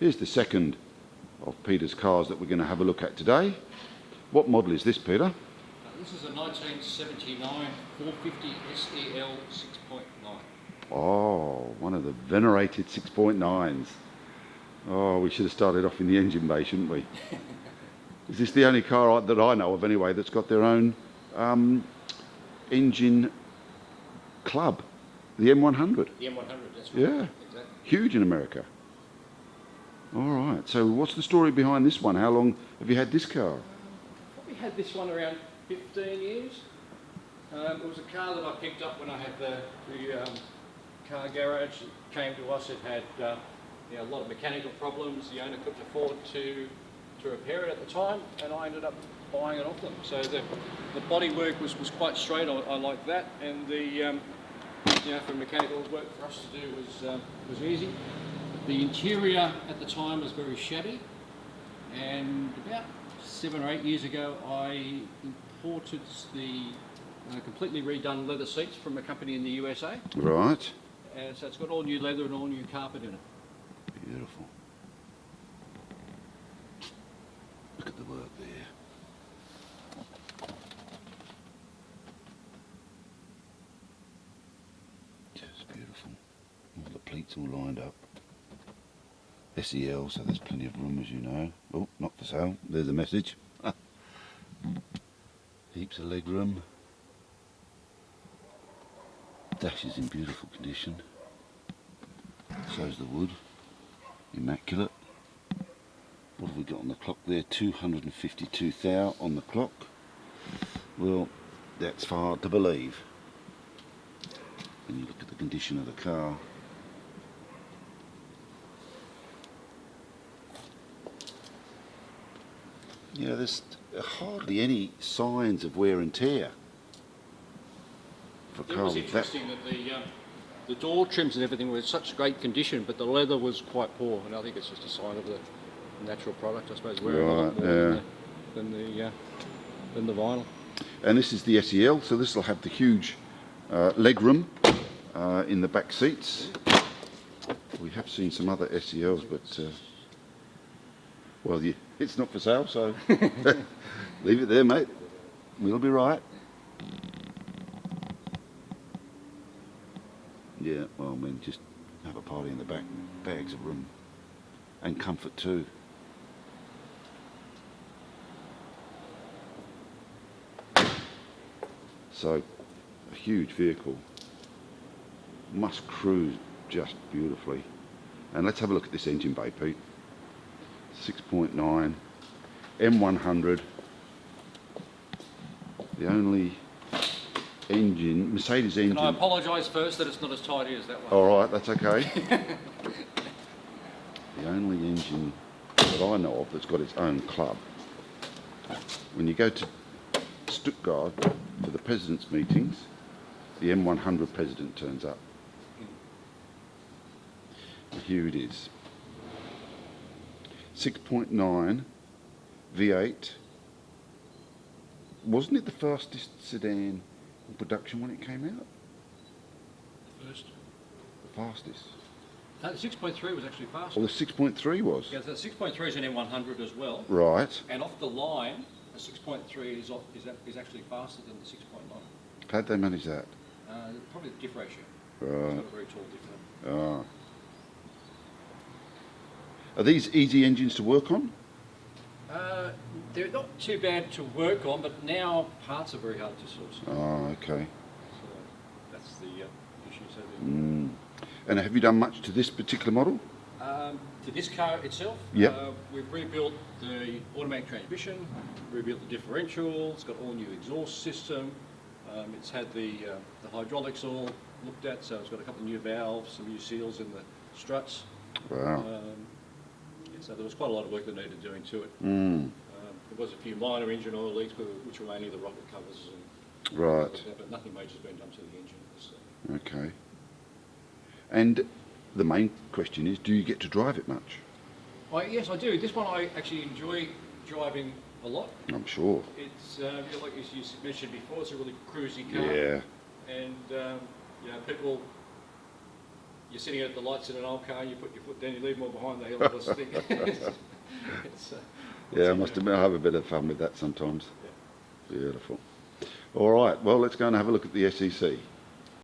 Here's the second of Peter's cars that we're going to have a look at today. What model is this, Peter? This is a 1979 450 SEL 6.9. Oh, one of the venerated 6.9s. Oh, we should have started off in the engine bay, shouldn't we? Is this the only car that I know of anyway that's got their own engine club? The M100? The M100, that's right. Yeah, exactly. Huge in America. All right, so what's the story behind this one? How long have you had this car? Probably had this one around 15 years. It was a car that I picked up when I had the car garage. It came to us, it had a lot of mechanical problems. The owner couldn't afford to repair it at the time, and I ended up buying it off them. So the bodywork was quite straight, I like that, and the for mechanical work for us to do was easy. The interior at the time was very shabby, and about 7 or 8 years ago I imported the completely redone leather seats from a company in the USA. Right. So it's got all new leather and all new carpet in it. Beautiful. Look at the work there. Just beautiful. All the pleats all lined up. SEL, so there's plenty of room, as you know. Oh, not for sale. There's a message. Heaps of leg room. Dash is in beautiful condition. So's the wood. Immaculate. What have we got on the clock there? 252 thou on the clock. Well, that's hard to believe. When you look at the condition of the car. Yeah, there's hardly any signs of wear and tear. For It was interesting that the door trims and everything were in such great condition, but the leather was quite poor, and I think it's just a sign of the natural product, I suppose, wearing a lot more than the vinyl. And this is the SEL, so this will have the huge leg room in the back seats. We have seen some other SELs, but well, it's not for sale, so leave it there, mate. We'll be right. Yeah, well, I mean, just have a party in the back. Bags of room. And comfort too. So, a huge vehicle. Must cruise just beautifully. And let's have a look at this engine bay, Pete. 6.9 M100. The only engine, Mercedes engine. Can I apologise first that it's not as tidy as that one? All right, that's okay. The only engine that I know of that's got its own club. When you go to Stuttgart for the president's meetings, the M100 president turns up. And here it is. 6.9 V8. Wasn't it the fastest sedan in production when it came out? First. The fastest. The 6.3 was actually faster. Well, the 6.3 was. Yeah, the 6.3 is an M100 as well. Right. And off the line, a 6.3 is actually faster than the 6.9. How'd they manage that? Probably the diff ratio. Right. It's got a very tall diff. Ah. Are these easy engines to work on? They're not too bad to work on, but now parts are very hard to source. Oh, okay. So that's the issue. So And have you done much to this particular model? to this car itself, Yep. We've rebuilt the automatic transmission, rebuilt the differential. It's got all new exhaust system. It's had the hydraulics all looked at, so it's got a couple of new valves, some new seals in the struts. Wow. So there was quite a lot of work that needed doing to it. There was a few minor engine oil leaks, which were mainly the rocket covers. And Right. but nothing major has been done to the engine. Okay. And the main question is, do you get to drive it much? Yes, I do. This one I actually enjoy driving a lot. I'm sure. It's like you mentioned before, it's a really cruisy car. Yeah. And people you're sitting at the lights in an old car, you put your foot down, you leave them all behind, they all just think. Yeah, I must admit I have a bit of fun with that sometimes. Beautiful. All right, well, let's go and have a look at the SEC.